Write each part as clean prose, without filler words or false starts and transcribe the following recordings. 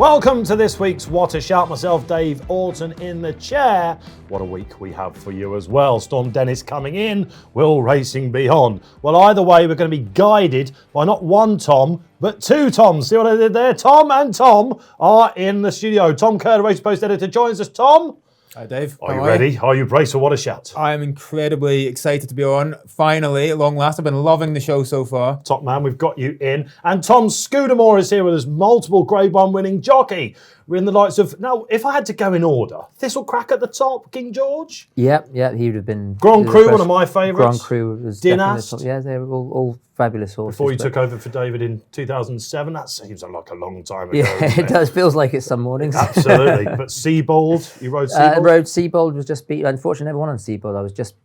Welcome to this week's What a Shout. Myself, Dave Orton in the chair. What a week we have for you as well. Storm Dennis coming in. Will racing be on? Well, either way, we're going to be guided by not one Tom, but two Toms. See what I did there? Tom and Tom are in the studio. Tom Kerr, the Race Post editor, joins us. Tom? Hi, Dave. Are you ready? Are you braced for What a Shout? I am incredibly excited to be on. Finally, at long last. I've been loving the show so far. Top man, we've got you in. And Tom Scudamore is here with us, multiple Grade 1 winning jockey. We're in the likes of... Now, if I had to go in order, Thistlecrack at the top, King George? Yeah, he would have been... Grand Cru, one of my favourites. Grand Cru was Dinas. definitely... Yeah, they were all fabulous horses. Before you took over for David in 2007, that seems like a long time ago. Yeah, it does. Feels like it's some mornings. Absolutely. But Seabold, you rode Seabold? Rode Seabold, was just beaten. Unfortunately, never won on Seabold. I was just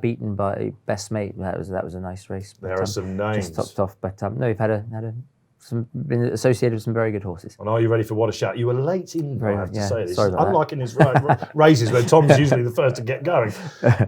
beaten by Best Mate. That was a nice race. There are some names. Just topped off. But no, we've been associated with some very good horses. And are you ready for What a Shout? You were late in, I have to say this. Sorry about Unlike in his races where Tom's usually the first to get going,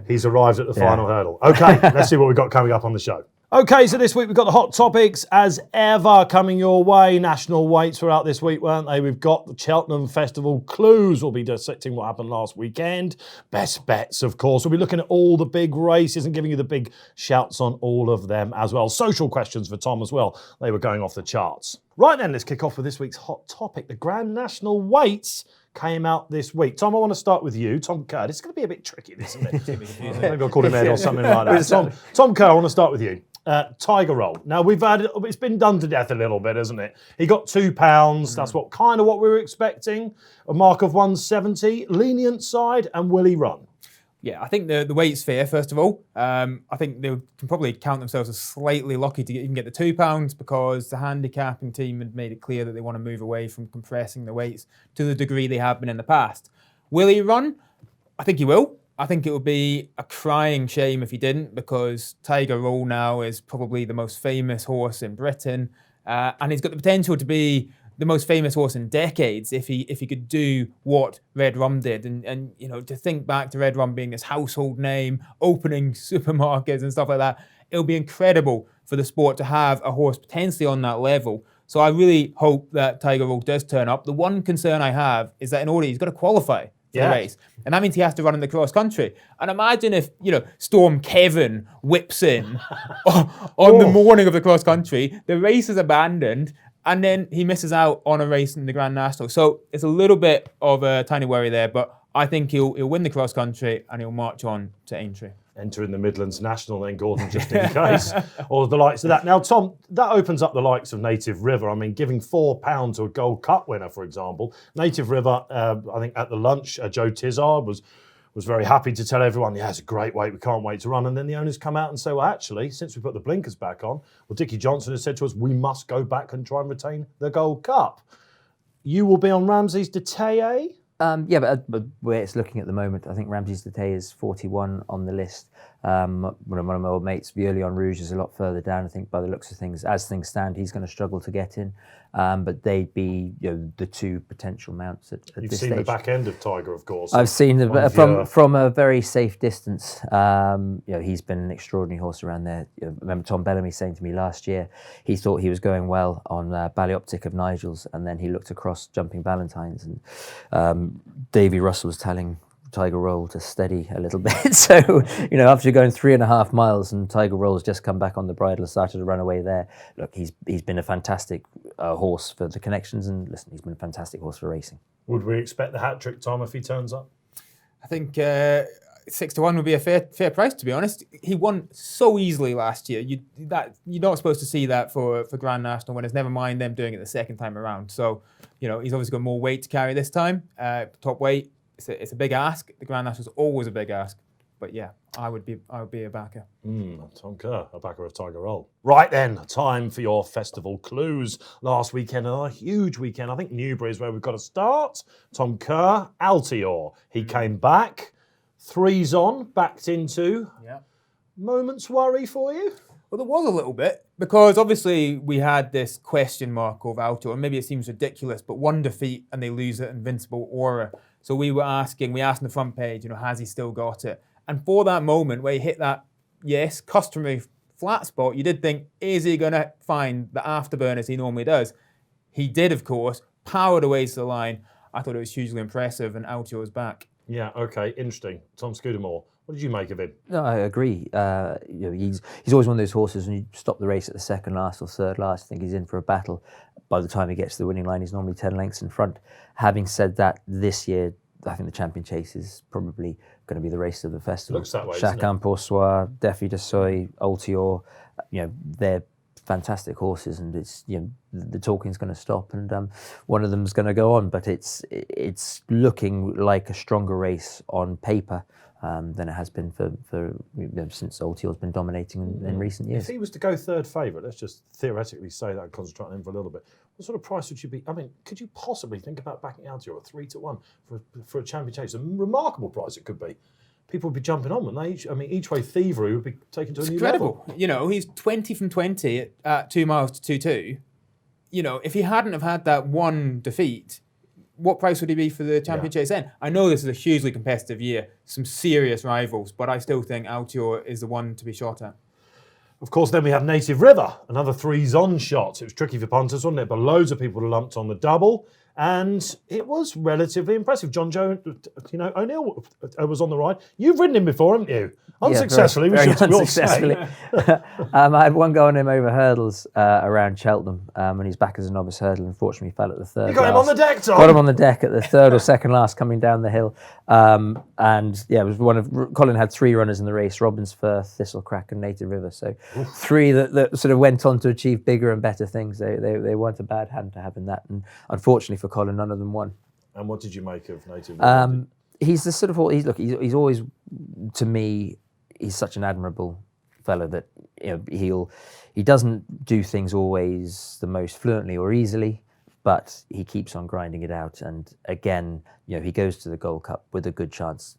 he's arrived at the final hurdle. Okay, let's see what we've got coming up on the show. Okay, so this week we've got the hot topics as ever coming your way. National weights were out this week, weren't they? We've got the Cheltenham Festival clues. We'll be dissecting what happened last weekend. Best bets, of course. We'll be looking at all the big races and giving you the big shouts on all of them as well. Social questions for Tom as well. They were going off the charts. Right then, let's kick off with this week's hot topic. The Grand National weights came out this week. Tom, I want to start with you. Tom Kerr. This is going to be a bit tricky, isn't it? Maybe I'll call him Ed or something like that. Tom Kerr, I want to start with you. Tiger Roll. Now it's been done to death a little bit, isn't it? He got £2. That's what we were expecting. A mark of 170. Lenient side, and will he run? Yeah, I think the weight's fair, first of all. I think they can probably count themselves as slightly lucky to even get the £2 because the handicapping team had made it clear that they want to move away from compressing the weights to the degree they have been in the past. Will he run? I think he will. I think it would be a crying shame if he didn't, because Tiger Roll now is probably the most famous horse in Britain, and he's got the potential to be the most famous horse in decades if he could do what Red Rum did. And you know, to think back to Red Rum being this household name, opening supermarkets and stuff like that, it'll be incredible for the sport to have a horse potentially on that level. So I really hope that Tiger Roll does turn up. The one concern I have is that in order he's got to qualify for the race. And that means he has to run in the cross country. And imagine if, Storm Kevin whips in on the morning of the cross country, the race is abandoned, and then he misses out on a race in the Grand National. So it's a little bit of a tiny worry there, but I think he'll win the cross country and he'll march on to Aintree. Entering the Midlands National then, Gordon, just in case. Or the likes of that. Now, Tom, that opens up the likes of Native River. I mean, giving £4 to a Gold Cup winner, for example. Native River, I think at the lunch, Joe Tizard was very happy to tell everyone, yeah, it's a great weight, we can't wait to run. And then the owners come out and say, well, actually, since we put the blinkers back on, Dickie Johnson has said to us, we must go back and try and retain the Gold Cup. You will be on Ramses de Teillee? But where it's looking at the moment, I think Ramses de Teillee is 41 on the list. One of my old mates, Violi on Rouge, is a lot further down. I think by the looks of things, as things stand, he's going to struggle to get in. But they'd be the two potential mounts at this stage. You've seen the back end of Tiger, of course. I've seen from a very safe distance. He's been an extraordinary horse around there. I remember Tom Bellamy saying to me last year, he thought he was going well on Ballyoptic of Nigel's, and then he looked across Jumping Valentines, and Davy Russell was telling Tiger Roll to steady a little bit. So, after going 3.5 miles and Tiger Roll's just come back on the bridle and started to run away there, look, he's been a fantastic horse for the connections, and listen, he's been a fantastic horse for racing. Would we expect the hat-trick, Tom, if he turns up? I think 6-1 would be a fair price, to be honest. He won so easily last year. You're not supposed to see that for Grand National winners, never mind them doing it the second time around. So, he's obviously got more weight to carry this time, top weight. It's a big ask. The Grand National is always a big ask. But yeah, I would be a backer. Tom Kerr, a backer of Tiger Roll. Right then, time for your festival clues. Last weekend, a huge weekend. I think Newbury is where we've got to start. Tom Kerr, Altior. He came back. 3's on, backed into. Yeah. Moments worry for you? Well, there was a little bit, because obviously we had this question mark of Altior, and maybe it seems ridiculous, but one defeat and they lose that invincible aura. So we asked on the front page, has he still got it? And for that moment where he hit that, customary flat spot, you did think, is he going to find the afterburners he normally does? He did, of course, powered away to the line. I thought it was hugely impressive, and Altior's back. Yeah, okay, interesting. Tom Scudamore, what did you make of him? No, I agree. He's always one of those horses when you stop the race at the second last or third last, I think he's in for a battle. By the time he gets to the winning line, he's normally 10 lengths in front. Having said that, this year, I think the Champion Chase is probably going to be the race of the festival. Looks that way, Chacun pour soi, Défi de Soy, Altior, they're fantastic horses, and it's the talking's going to stop, and one of them's going to go on. But it's looking like a stronger race on paper than it has been for since Altior's been dominating in recent years. If he was to go third favourite, let's just theoretically say that and concentrate on him for a little bit. What sort of price would you be? I mean, could you possibly think about backing Altior at 3-1 for a Champion Chase? A remarkable price it could be. People would be jumping on, wouldn't they? Each way thievery would be taken to a new level. Incredible. He's 20 from 20 at 2 miles to 2-2. If he hadn't have had that one defeat, what price would he be for the Champion Chase then? I know this is a hugely competitive year, some serious rivals, but I still think Altior is the one to be shot at. Of course, then we have Native River, another 3s-on shots. It was tricky for punters, wasn't it? But loads of people lumped on the double, and it was relatively impressive. John O'Neill was on the ride. You've ridden him before, haven't you? Unsuccessfully, very we should unsuccessfully. I had one go on him over hurdles around Cheltenham, and he's back as a novice hurdle. Unfortunately, he fell at the third. You got him on the deck, Tom. Got him on the deck at the third or second last, coming down the hill. It was Colin had 3 runners in the race: Robbins, Firth, Thistlecrack, and Native River. So 3 that sort of went on to achieve bigger and better things. They weren't a bad hand to have in that, and unfortunately for Colin, none of them won. And what did you make of Native River? He's the sort of he's always, to me, he's such an admirable fellow that he doesn't do things always the most fluently or easily, but he keeps on grinding it out. And again, he goes to the Gold Cup with a good chance.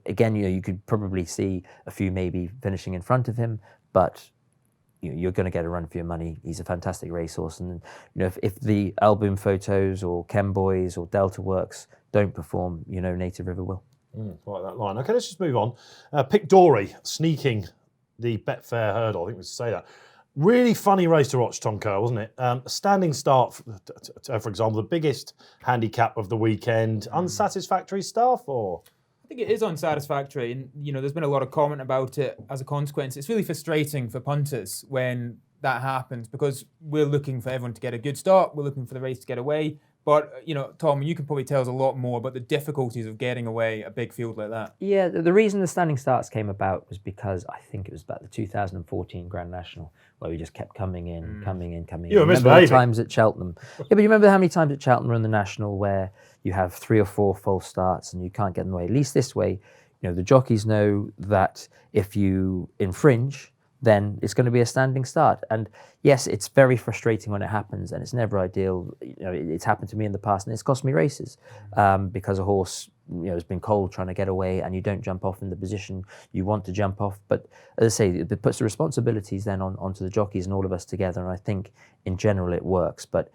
Again, you could probably see a few maybe finishing in front of him, but you're going to get a run for your money. He's a fantastic racehorse, and if the album photos or Chem Boys or Delta Works don't perform, Native River will. Like that line. Okay, let's just move on. Pick Dory sneaking the Betfair hurdle. I think we should say that. Really funny race to watch, Tom Kerr, wasn't it? A standing start, for example, the biggest handicap of the weekend. Unsatisfactory stuff, or? I think it is unsatisfactory, and there's been a lot of comment about it as a consequence. It's really frustrating for punters when that happens, because we're looking for everyone to get a good start, we're looking for the race to get away. But, Tom, you can probably tell us a lot more about the difficulties of getting away a big field like that. Yeah, the reason the standing starts came about was because I think it was about the 2014 Grand National, where we just kept coming in. You were remember the times at Cheltenham. Yeah, but you remember how many times at Cheltenham in the National where you have 3 or 4 false starts and you can't get them away? At least this way, the jockeys know that if you infringe, then it's going to be a standing start. And yes, it's very frustrating when it happens, and it's never ideal. It's happened to me in the past, and it's cost me races because a horse has been cold trying to get away, and you don't jump off in the position you want to jump off. But as I say, it puts the responsibilities then onto the jockeys and all of us together, and I think in general it works. But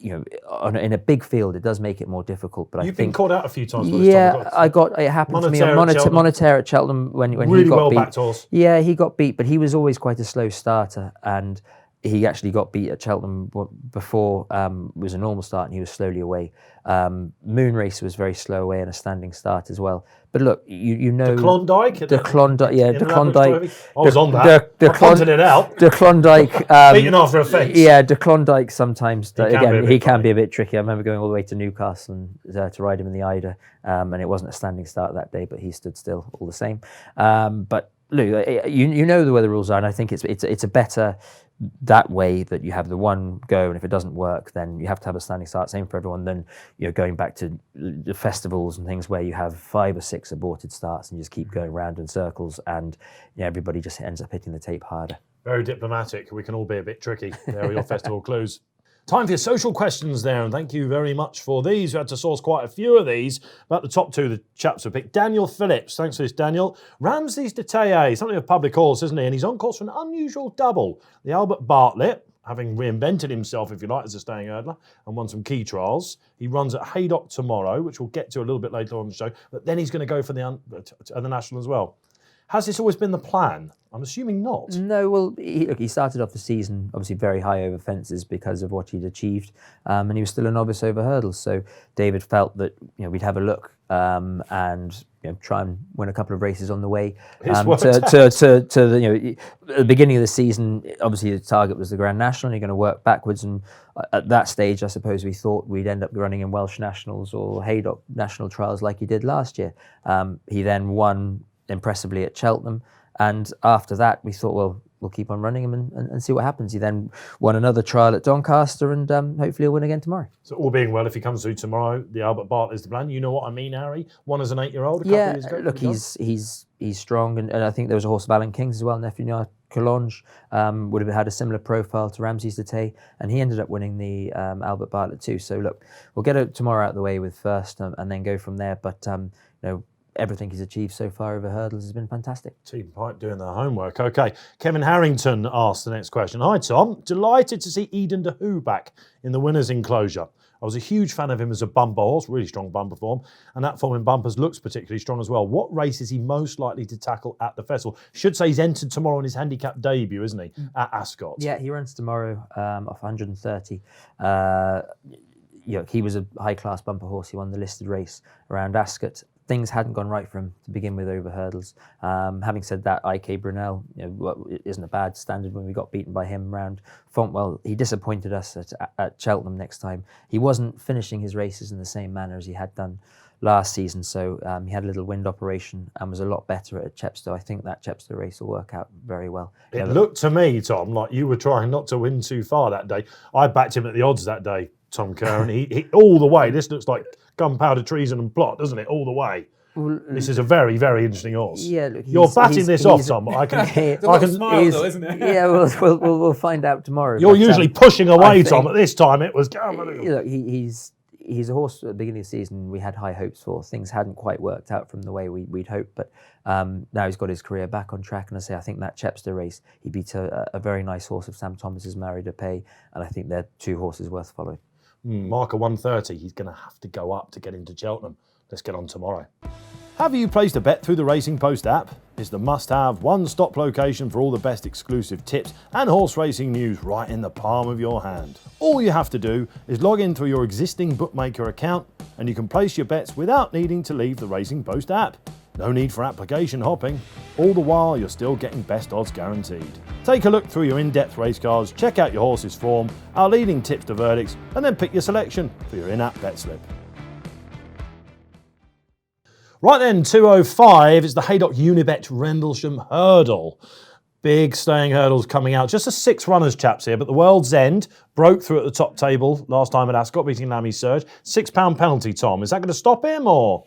in a big field, it does make it more difficult. But You've been caught out a few times. It happened to me on Monetaire at Cheltenham when really he got well beat. Backed horse. Yeah, he got beat, but he was always quite a slow starter, and he actually got beat at Cheltenham before it was a normal start, and he was slowly away. Moon Race was very slow away and a standing start as well. But look, the Klondike? The Klondike. I was on that. I punted it out. The Klondike. Beaten after a fence. Yeah, the Klondike sometimes, he can be a bit tricky. I remember going all the way to Newcastle and to ride him in the Ida, and it wasn't a standing start that day, but he stood still all the same. But look, you know where the rules are, and I think it's a better that way, that you have the one go, and if it doesn't work, then you have to have a standing start. Same for everyone. Then going back to the festivals and things where you have 5 or 6 aborted starts and you just keep going round in circles, and everybody just ends up hitting the tape harder. Very diplomatic. We can all be a bit tricky. There are your festival clues. Time for your social questions there, and thank you very much for these. We had to source quite a few of these. About the top 2, the chaps have picked. Daniel Phillips, thanks for this, Daniel. Ramses de Teillee, something of public horse, isn't he? And he's on course for an unusual double. The Albert Bartlett, having reinvented himself, if you like, as a staying hurdler, and won some key trials. He runs at Haydock tomorrow, which we'll get to a little bit later on the show, but then he's going to go for the National as well. Has this always been the plan? I'm assuming not. No, well, he started off the season obviously very high over fences because of what he'd achieved, and he was still a novice over hurdles. So David felt that we'd have a look and try and win a couple of races on the way. At the beginning of the season, obviously the target was the Grand National. And you're going to work backwards, and at that stage, I suppose we thought we'd end up running in Welsh Nationals or Haydock National Trials like he did last year. He then won impressively at Cheltenham. And after that, we thought, well, we'll keep on running him and see what happens. He then won another trial at Doncaster, and hopefully he'll win again tomorrow. So all being well, if he comes through tomorrow, the Albert Bartlett is the plan. You know what I mean, Harry? Won as an 8-year-old. Yeah, look, he's strong, and I think there was a horse of Alan King's as well, Nephew Collonge, would have had a similar profile to Ramses and he ended up winning the Albert Bartlett too. So look, we'll get it tomorrow out of the way with first, and then go from there. But everything he's achieved so far over hurdles has been fantastic. Team Pipe doing their homework. Okay, Kevin Harrington asked the next question. Hi, Tom. Delighted to see Eden de Hoo back in the winner's enclosure. I was a huge fan of him as a bumper horse, really strong bumper form, and that form in bumpers looks particularly strong as well. What race is he most likely to tackle at the festival? Should say he's entered tomorrow on his handicap debut, isn't he, at Ascot? Yeah, he runs tomorrow off 130. He was a high-class bumper horse. He won the listed race around Ascot. Things hadn't gone right for him to begin with over hurdles. Having said that, IK Brunel isn't a bad standard when we got beaten by him around Fontwell. He disappointed us at Cheltenham next time. He wasn't finishing his races in the same manner as he had done last season, so he had a little wind operation and was a lot better at Chepstow. I think that Chepstow race will work out very well. It looked to me, Tom, like you were trying not to win too far that day. I backed him at the odds that day, Tom Kerr, and he all the way. This looks like gunpowder, treason and plot, doesn't it? All the way. Well, this is a very, very interesting horse. Yeah, look, you're batting this off, Tom. I can. Smile, though, isn't it? Yeah, we'll find out tomorrow. You're usually pushing away, Tom. At this time, it was. Look, he's a horse at the beginning of the season we had high hopes for. Things hadn't quite worked out from the way we'd hoped, but now he's got his career back on track. And I think that Chepstow race, he beat a very nice horse of Sam Thomas's, Marie de Pay, and I think they're two horses worth following. Marker 130, he's going to have to go up to get into Cheltenham. Let's get on tomorrow. Have you placed a bet through the Racing Post app? It's the must-have one-stop location for all the best exclusive tips and horse racing news right in the palm of your hand. All you have to do is log in through your existing bookmaker account and you can place your bets without needing to leave the Racing Post app. No need for application hopping. All the while, you're still getting best odds guaranteed. Take a look through your in-depth race cards, check out your horse's form, our leading tips to verdicts, and then pick your selection for your in-app bet slip. Right then, 2:05 is the Haydock Unibet Rendlesham Hurdle. Big staying hurdles coming out. Just a 6 runners, chaps here, but the World's End broke through at the top table last time at Ascot, beating Lammy Surge. £6 penalty, Tom. Is that going to stop him, or...?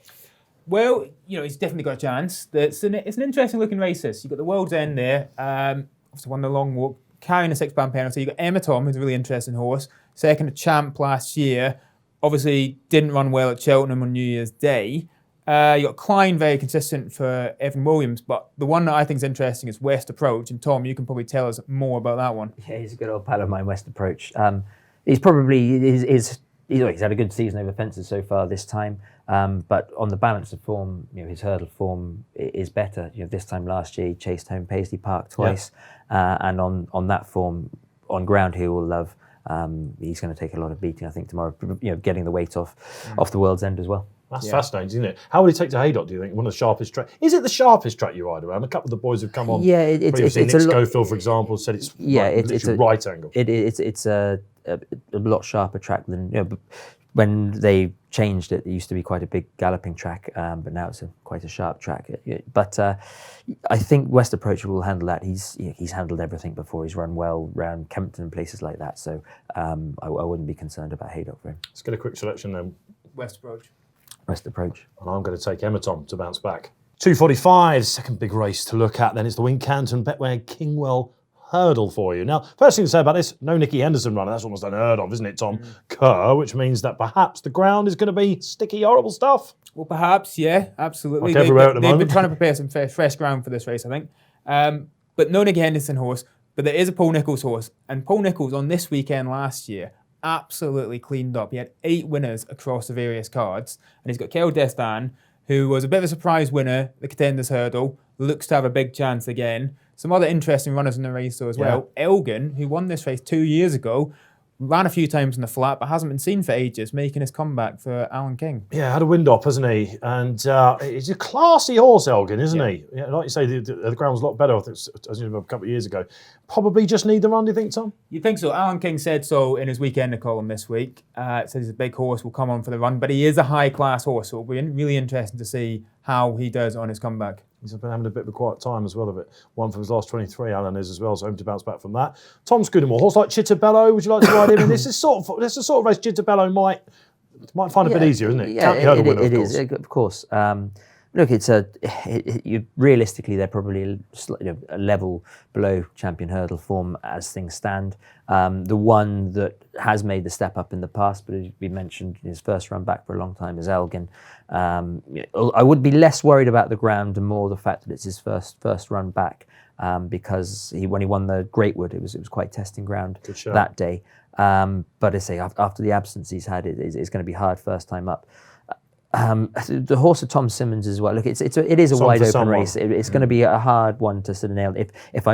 Well, he's definitely got a chance. It's an interesting looking race, this. You've got the World's End there. Obviously won the long walk, carrying a £6 penalty. You've got Emma Tom, who's a really interesting horse. Second to Champ last year. Obviously didn't run well at Cheltenham on New Year's Day. You got Klein, very consistent for Evan Williams, but the one that I think is interesting is West Approach, and Tom, you can probably tell us more about that one. Yeah, he's a good old pal of mine, West Approach. He's probably he's had a good season over fences so far this time, but on the balance of form, his hurdle form is better. This time last year he chased home Paisley Park twice, and on that form, on ground he will love. He's going to take a lot of beating, I think, tomorrow. Getting the weight off the World's End as well. That's fascinating, isn't it? How would he take to Haydock, do you think? One of the sharpest tracks. Is it the sharpest track you ride around? A couple of the boys have come on. Yeah, it's Nick Schofield, for example, said it's a right angle. It's a lot sharper track than when they changed it. It used to be quite a big galloping track, but now it's quite a sharp track. But I think West Approach will handle that. He's handled everything before. He's run well around Kempton and places like that. So I wouldn't be concerned about Haydock for him. Let's get a quick selection then. West Approach. And I'm going to take Emma Tom to bounce back. 2:45, second big race to look at then. It's the Wincanton Betway Kingwell Hurdle for you. Now, first thing to say about this, no Nicky Henderson runner. That's almost unheard of, isn't it, Tom Kerr? Which means that perhaps the ground is going to be sticky, horrible stuff. Well, perhaps, yeah, absolutely. Like everywhere at the moment. They've been trying to prepare some fresh ground for this race, I think. But no Nicky Henderson horse, but there is a Paul Nicholls horse. And Paul Nicholls on this weekend last year absolutely cleaned up. He had 8 winners across the various cards, and he's got Kel Destan, who was a bit of a surprise winner, the Contenders Hurdle, looks to have a big chance again. Some other interesting runners in the race though as well. Elgin, who won this race 2 years ago, ran a few times in the flat, but hasn't been seen for ages, making his comeback for Alan King. Yeah, had a wind up, hasn't he? And he's a classy horse, Elgin, isn't he? Yeah, like you say, the ground was a lot better, I think, as you know, a couple of years ago. Probably just need the run, do you think, Tom? You think so? Alan King said so in his Weekender column this week. It says he's a big horse, will come on for the run, but he is a high-class horse, so it'll be really interesting to see how he does on his comeback. He's been having a bit of a quiet time as well of it. One from his last 23, Alan is as well, so home to bounce back from that. Tom Scudamore, horse like Chittabello, would you like to ride him in? This is the sort of race Chittabello might find a bit easier, isn't it? Yeah, it is, of course. Look, realistically, they're probably a level below champion hurdle form as things stand. The one that has made the step up in the past, but as we mentioned, his first run back for a long time is Elgin. I would be less worried about the ground and more the fact that it's his first run back, because when he won the Greatwood, it was quite testing ground that day. But I say after the absence he's had, it's going to be hard first time up. The horse of Tom Simmons as well. Look, it is a wide open race. It's going to be a hard one to sort of nail. If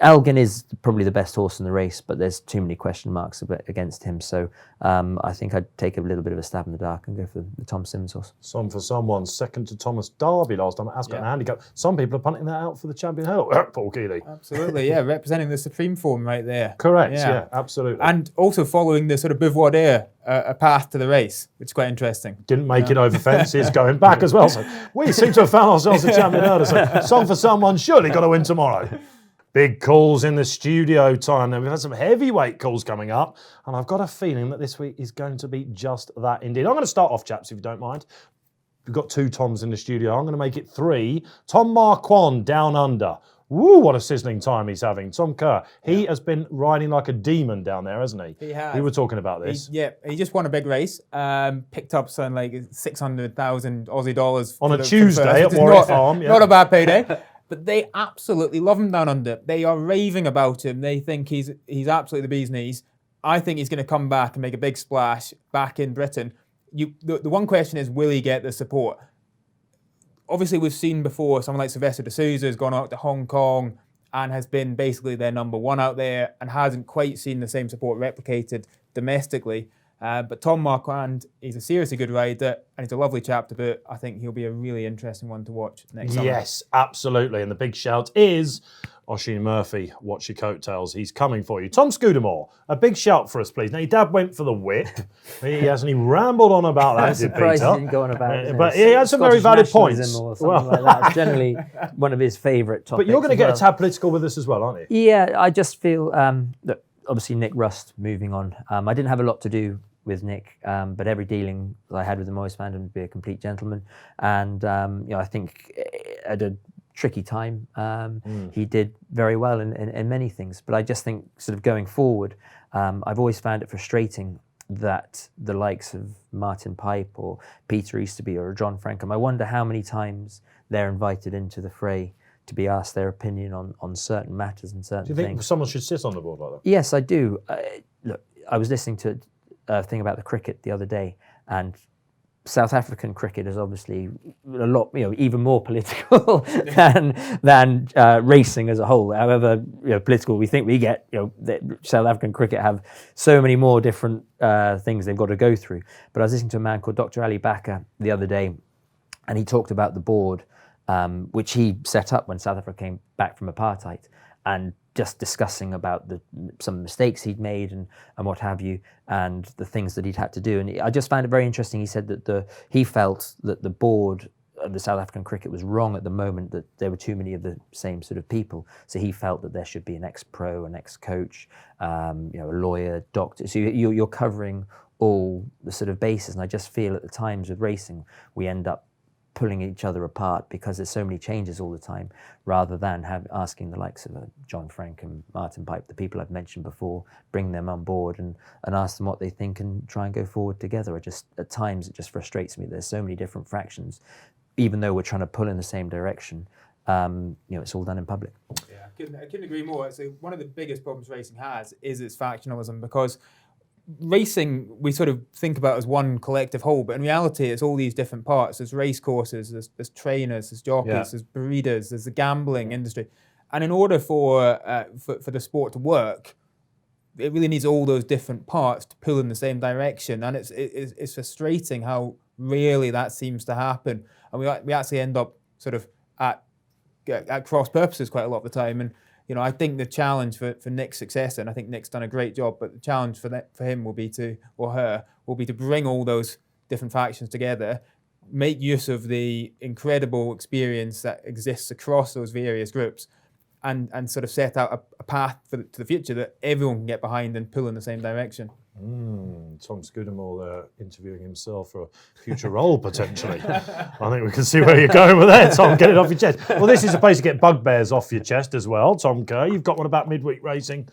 Elgin is probably the best horse in the race, but there's too many question marks against him. So I think I'd take a little bit of a stab in the dark and go for the Tom Simmons horse. Some for someone, second to Thomas Darby last time at Ascot and Handicap. Some people are punting that out for the champion hurdle. Paul Keeley. Absolutely, yeah, representing the supreme form right there. Correct, yeah, absolutely. And also following the sort of Bouvoirdere, a path to the race, which is quite interesting. Didn't make it over fences, going back as well. So we seem to have found ourselves a champion hurdle. So some for someone, surely got to win tomorrow. Big calls in the studio time. Now, we've had some heavyweight calls coming up, and I've got a feeling that this week is going to be just that indeed. I'm going to start off, chaps, if you don't mind. We've got 2 Toms in the studio. I'm going to make it 3. Tom Marquand, Down Under. Woo, what a sizzling time he's having. Tom Kerr, he has been riding like a demon down there, hasn't he? He has. We were talking about this. He just won a big race. Picked up something like 600,000 Aussie dollars. On a Tuesday at Warwick Farm. Not a bad payday. But they absolutely love him down under. They are raving about him. They think he's absolutely the bee's knees. I think he's going to come back and make a big splash back in Britain. The one question is, will he get the support? Obviously, we've seen before someone like Sylvester de Souza has gone out to Hong Kong and has been basically their number one out there and hasn't quite seen the same support replicated domestically. But Tom Marquand, he's a seriously good rider and he's a lovely chap to boot. I think he'll be a really interesting one to watch next summer. Yes, absolutely. And the big shout is Oisin Murphy, watch your coattails. He's coming for you. Tom Scudamore, a big shout for us, please. Now, your dad went for the whip. He hasn't even rambled on about that, did Peter? He didn't go on about but he had some very valid points. Or something like that. It's generally one of his favourite topics. But you're going to get a tad political with us as well, aren't you? Yeah, I just feel that obviously Nick Rust moving on. I didn't have a lot to do with Nick, but every dealing I had with him, I always found him to be a complete gentleman. And I think at a tricky time, he did very well in many things. But I just think sort of going forward, I've always found it frustrating that the likes of Martin Pipe or Peter Easterby or John Frankham, I wonder how many times they're invited into the fray to be asked their opinion on certain matters and certain things. Do you think someone should sit on the board like that? Yes, I do. Look, I was listening to a thing about the cricket the other day, and South African cricket is obviously a lot, even more political than racing as a whole. However, political we think we get, South African cricket have so many more different things they've got to go through. But I was listening to a man called Dr. Ali Bakar the other day, and he talked about the board, which he set up when South Africa came back from apartheid, and just discussing about some mistakes he'd made and what have you, and the things that he'd had to do. And I just found it very interesting. He said that he felt that the board of the South African cricket was wrong at the moment, that there were too many of the same sort of people. So he felt that there should be an ex-pro, an ex-coach, a lawyer, doctor. So you're covering all the sort of bases. And I just feel at the times with racing, we end up pulling each other apart because there's so many changes all the time, rather than asking the likes of John Frank and Martin Pipe, the people I've mentioned before, bring them on board and ask them what they think and try and go forward together. At times it just frustrates me. There's so many different fractions, even though we're trying to pull in the same direction. It's all done in public. Yeah, I couldn't agree more. So one of the biggest problems racing has is its factionalism, because racing we sort of think about as one collective whole, but in reality it's all these different parts. There's race courses, there's trainers, there's jockeys, there's breeders, there's the gambling industry. And in order for the sport to work, it really needs all those different parts to pull in the same direction. And it's frustrating how rarely that seems to happen. And we actually end up sort of at cross purposes quite a lot of the time. And I think the challenge for Nick's successor, and I think Nick's done a great job, but the challenge for him will be to bring all those different factions together, make use of the incredible experience that exists across those various groups, and sort of set out a path to the future that everyone can get behind and pull in the same direction. Tom Scudamore interviewing himself for a future role, potentially. I think we can see where you're going with that, Tom. Get it off your chest. Well, this is a place to get bugbears off your chest as well, Tom Kerr. You've got one about midweek racing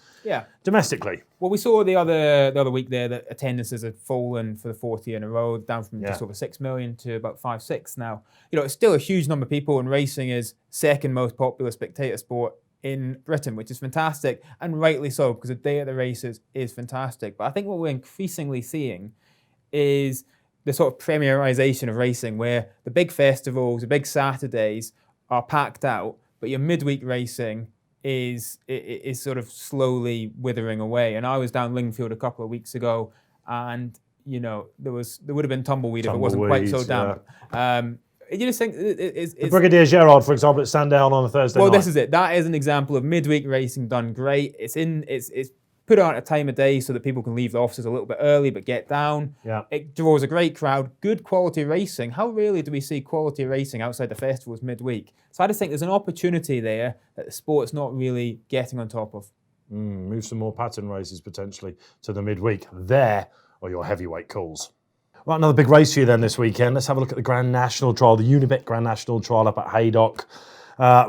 domestically. Well, we saw the other week there that attendances had fallen for the fourth year in a row, down from just over 6 million to about 5-6 now. It's still a huge number of people, and racing is second most popular spectator sport in Britain, which is fantastic, and rightly so, because the day at the races is fantastic. But I think what we're increasingly seeing is the sort of premierisation of racing, where the big festivals, the big Saturdays are packed out, but your midweek racing is sort of slowly withering away. And I was down Lingfield a couple of weeks ago, and there would have been tumbleweed if it wasn't quite so damp. You just think it's the Brigadier Gerard, for example, at Sandown on a Thursday night. Well, this is it. That is an example of midweek racing done great. It's put out at a time of day so that people can leave the offices a little bit early but get down. Yeah. It draws a great crowd, good quality racing. How rarely do we see quality racing outside the festivals midweek? So I just think there's an opportunity there that the sport's not really getting on top of. Move some more pattern races potentially to the midweek. There are your heavyweight calls. Right, another big race for you then this weekend. Let's have a look at the Grand National Trial, the Unibet Grand National Trial up at Haydock.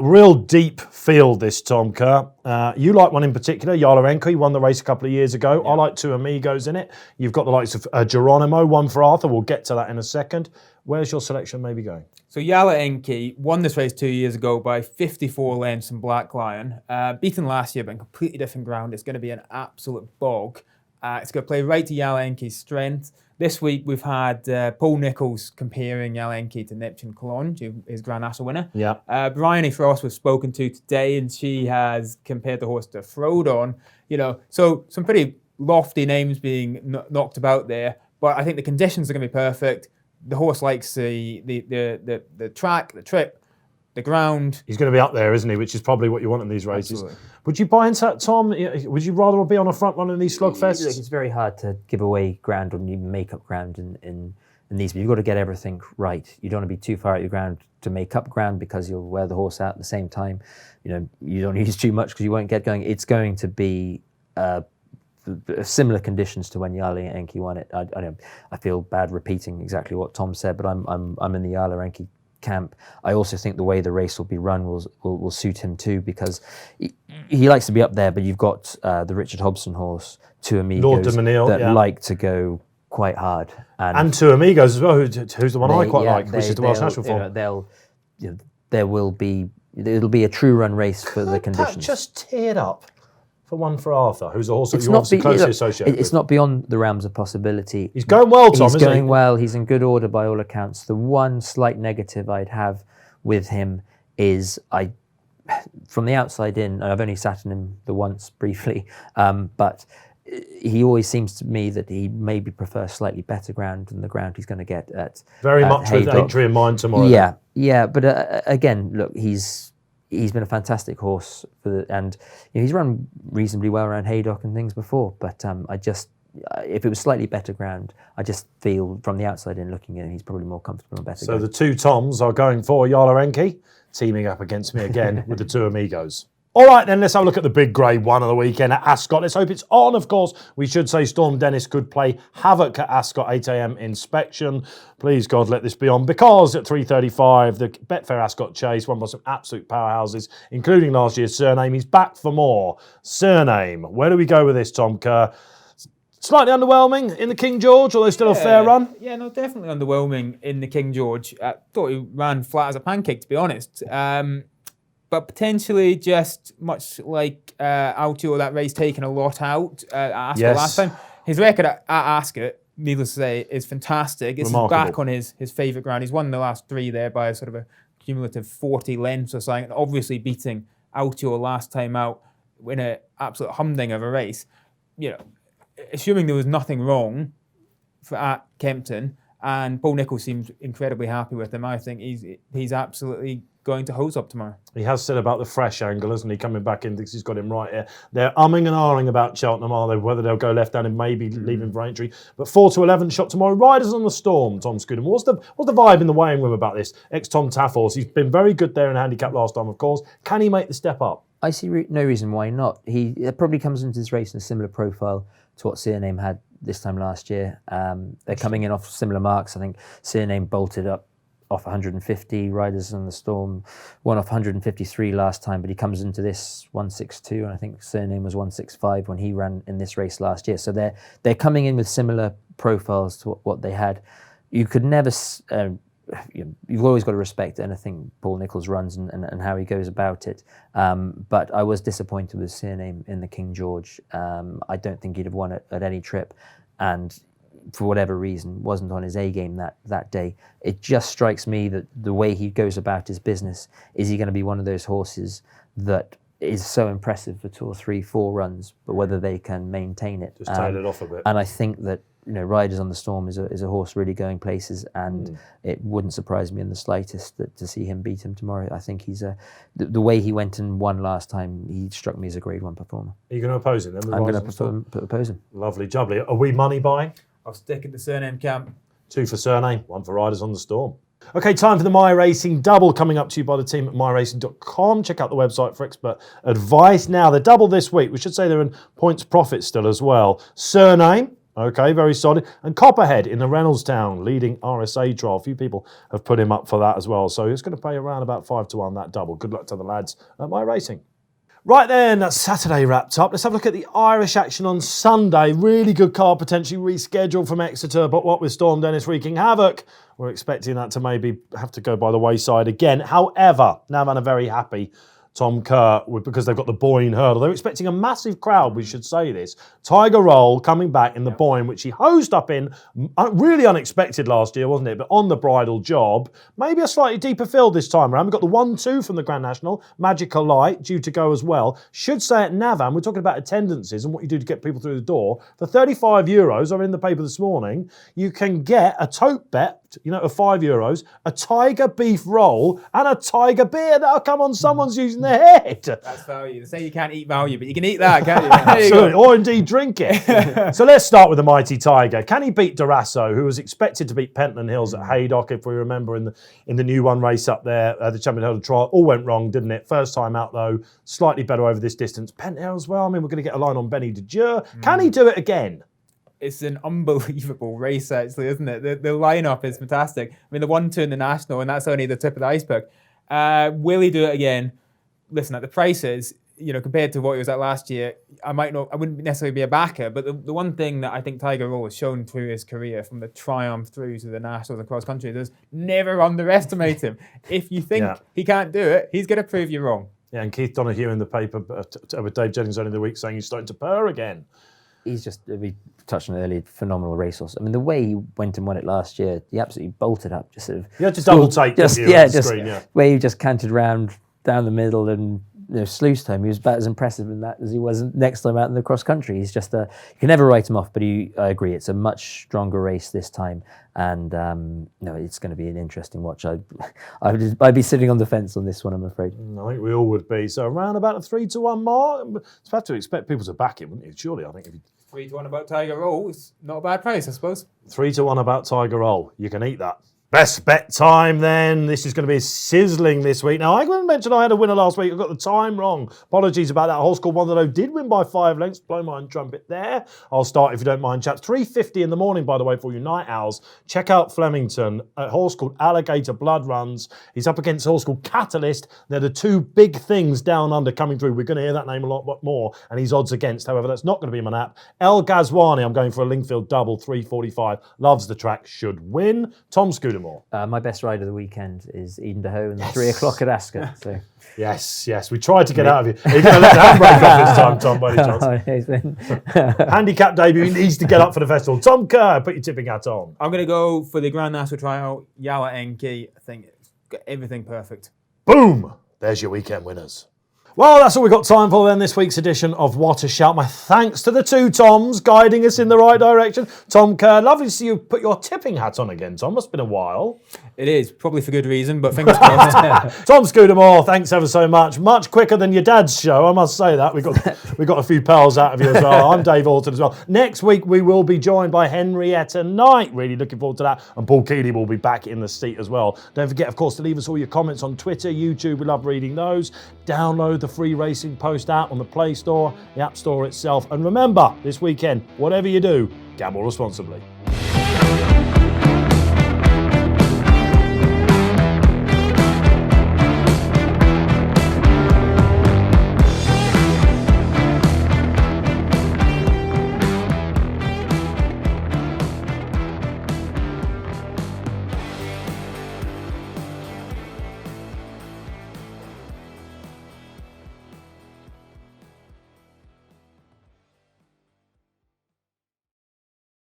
Real deep field this, Tom Kerr. You like one in particular, Yarlarenko. You won the race a couple of years ago. Yeah. I like Two Amigos in it. You've got the likes of Geronimo, one for Arthur. We'll get to that in a second. Where's your selection maybe going? So Yarlarenko won this race 2 years ago by 54 lengths from Black Lion. Beaten last year, but in completely different ground. It's going to be an absolute bog. It's going to play right to Yarlarenko's strength. This week we've had Paul Nicholls comparing Yarlarenko to Neptune Cologne, who is Grand National winner. Yeah. Bryony Frost was spoken to today, and she has compared the horse to Frodon. So some pretty lofty names being knocked about there. But I think the conditions are going to be perfect. The horse likes the track, the trip, the ground. He's going to be up there, isn't he? Which is probably what you want in these races. Absolutely. Would you buy into that, Tom? Would you rather be on a front run in these slugfests? It's very hard to give away ground or even make up ground in these, but you've got to get everything right. You don't want to be too far out your ground to make up ground because you'll wear the horse out at the same time. You don't use too much because you won't get going. It's going to be similar conditions to when Yarlarenko won it. I feel bad repeating exactly what Tom said, but I'm in the Yarlarenko camp. I also think the way the race will be run will suit him too, because he likes to be up there, but you've got the Richard Hobson horse, Two Amigos, like to go quite hard. And Two Amigos as well, who's the one I quite like, which is the Welsh National form. It'll be a true run race for the conditions. That just teared up for one for Arthur, who's a horse that you're obviously closely associated with. It's not beyond the realms of possibility. He's going well, Tom, isn't he? He's going well. He's in good order by all accounts. The one slight negative I'd have with him is from the outside in, I've only sat in him the once briefly, but he always seems to me that he maybe prefers slightly better ground than the ground he's going to get at very much with Aintree in mind tomorrow. Yeah, but again, look, he's been a fantastic horse and he's run reasonably well around Haydock and things before. But if it was slightly better ground, I just feel from the outside in looking at him, he's probably more comfortable and better. So the two Toms are going for Yarlarenko, teaming up against me again with the Two Amigos. All right, then, let's have a look at the big grade one of the weekend at Ascot. Let's hope it's on, of course. We should say Storm Dennis could play havoc at Ascot 8 a.m. inspection. Please, God, let this be on, because at 3:35, the Betfair Ascot Chase, won by some absolute powerhouses, including last year's Surname. He's back for more. Surname. Where do we go with this, Tom Kerr? Slightly underwhelming in the King George, although still a fair run? Yeah, no, definitely underwhelming in the King George. I thought he ran flat as a pancake, to be honest. But potentially just much like Altio, that race taking a lot out at Ascot last time. His record at Ascot, needless to say, is fantastic. This is back on his favourite ground. He's won the last 3 there by a sort of a cumulative 40 lengths or something, and obviously beating Altior last time out in an absolute humding of a race. You know, assuming there was nothing wrong at Kempton, and Paul Nicholls seems incredibly happy with him, I think he's absolutely going to hose up tomorrow. He has said about the fresh angle, hasn't he, coming back in, thinks he's got him right here. They're umming and ahhing about Cheltenham, are they, whether they'll go left-handed, maybe leaving for Aintree. But 4-11 shot tomorrow. Riders on the Storm, Tom Scudamore. What's the vibe in the weighing room about this? Ex-Tom Taff horse. He's been very good there in handicap last time, of course. Can he make the step up? I see no reason why not. He probably comes into this race in a similar profile to what Surname had this time last year. They're coming in off similar marks. I think Surname bolted up off 150, Riders on the Storm won off 153 last time, but he comes into this 162, and I think Surname was 165 when he ran in this race last year. So they're coming in with similar profiles to what they had. You could never... you've always got to respect anything Paul Nicholls runs and how he goes about it. But I was disappointed with Surname in the King George. I don't think he'd have won it at any trip, and for whatever reason wasn't on his A game that day. It just strikes me that the way he goes about his business, is he going to be one of those horses that is so impressive for 2 or 3, 4 runs, but whether they can maintain it. Just tail it off a bit. And I think that Riders on the Storm is a horse really going places, and it wouldn't surprise me in the slightest to see him beat him tomorrow. I think he's the way he went and won last time, he struck me as a Grade 1 performer. Are you going to oppose him then? I'm going to oppose him. Lovely jubbly. Are we money buying? I'll stick at the Surname camp. 2 for Surname, 1 for Riders on the Storm. Okay, time for the My Racing Double, coming up to you by the team at myracing.com. Check out the website for expert advice. Now, the double this week, we should say they're in points profit still as well. Surname, okay, very solid. And Copperhead in the Reynoldstown leading RSA trial. A few people have put him up for that as well. So it's going to pay around about 5-1, that double. Good luck to the lads at My Racing. Right then, that's Saturday wrapped up. Let's have a look at the Irish action on Sunday. Really good card, potentially rescheduled from Exeter, but what with Storm Dennis wreaking havoc, we're expecting that to maybe have to go by the wayside again. However, Navan are very happy. Tom Kerr, because they've got the Boyne hurdle. They're expecting a massive crowd, we should say this. Tiger Roll coming back in the Boyne, which he hosed up in, really unexpected last year, wasn't it? But on the bridal job, maybe a slightly deeper field this time around. We've got the 1-2 from the Grand National, Magical Light, due to go as well. Should say at Navan, we're talking about attendances and what you do to get people through the door. For €35, I'm in the paper this morning, you can get a tote bet, of €5, a Tiger beef roll, and a Tiger beer. That'll come on someone's using their head. That's value. They say you can't eat value, but you can eat that, can't you? Absolutely, or indeed drink it. So let's start with the mighty Tiger. Can he beat Durasso, who was expected to beat Pentland Hills at Haydock, if we remember, in the new one race up there, the Champion Hurdle Trial? All went wrong, didn't it? First time out, though, slightly better over this distance. Pentland Hills, well, I mean, we're going to get a line on Benny de Jure. Can he do it again? It's an unbelievable race, actually, isn't it? The lineup is fantastic. I mean, the 1-2 in the National, and that's only the tip of the iceberg. Will he do it again? Listen, at the prices, compared to what he was at last year, I wouldn't necessarily be a backer, but the one thing that I think Tiger Roll has shown through his career, from the Triumph through to the Nationals and cross country, is never underestimate him. If you think he can't do it, he's going to prove you wrong. Yeah, and Keith Donoghue in the paper with Dave Jennings only the week saying he's starting to purr again. He's just, we touched on it earlier, phenomenal racehorse. I mean, the way he went and won it last year, he absolutely bolted up. Just sort of. You had to double take the view on the screen, where he just canted round down the middle and sluiced home. He was about as impressive in that as he was next time out in the cross country. He's just you can never write him off. But I agree, it's a much stronger race this time, and it's going to be an interesting watch. I'd be sitting on the fence on this one, I'm afraid. I think we all would be. So around about a 3-1 mark, you'd have to expect people to back him, wouldn't you? Surely, I think if you 3-1 about Tiger Roll, it's not a bad price, I suppose. 3-1 about Tiger Roll. You can eat that. Best bet time then. This is going to be sizzling this week. Now, I mentioned I had a winner last week. I got the time wrong. Apologies about that. A horse called Wonderlo did win by 5 lengths. Blow my own trumpet there. I'll start if you don't mind, chaps. 3:50 in the morning, by the way, for you night owls. Check out Flemington. A horse called Alligator Blood Runs. He's up against a horse called Catalyst. They're the two big things down under coming through. We're going to hear that name a lot more, and he's odds against. However, that's not going to be in my nap. El Ghazwani, I'm going for a Lingfield double, 3:45. Loves the track, should win. Tom Scudamore. Scudamore? My best ride of the weekend is Eden to Hoe and the 3 o'clock at Ascot. So. Yes. We tried to get out of you. Are you going to let the handbrake off this time, Tom, by any chance? Handicap debut, he needs to get up for the festival. Tom Kerr, put your tipping hat on. I'm going to go for the Grand National Trial, Yawa Enki. I think it's got everything perfect. Boom! There's your weekend winners. Well, that's all we've got time for then, this week's edition of What a Shout. My thanks to the two Toms guiding us in the right direction. Tom Kerr, lovely to see you put your tipping hat on again, Tom. Must have been a while. It is, probably for good reason, but fingers crossed. Tom Scudamore, thanks ever so much. Much quicker than your dad's show, I must say that. We got a few pearls out of you as well. I'm Dave Orton as well. Next week, we will be joined by Henrietta Knight. Really looking forward to that. And Paul Keeley will be back in the seat as well. Don't forget, of course, to leave us all your comments on Twitter, YouTube. We love reading those. Download the free Racing Post app on the Play Store, the App Store itself. And remember, this weekend, whatever you do, gamble responsibly.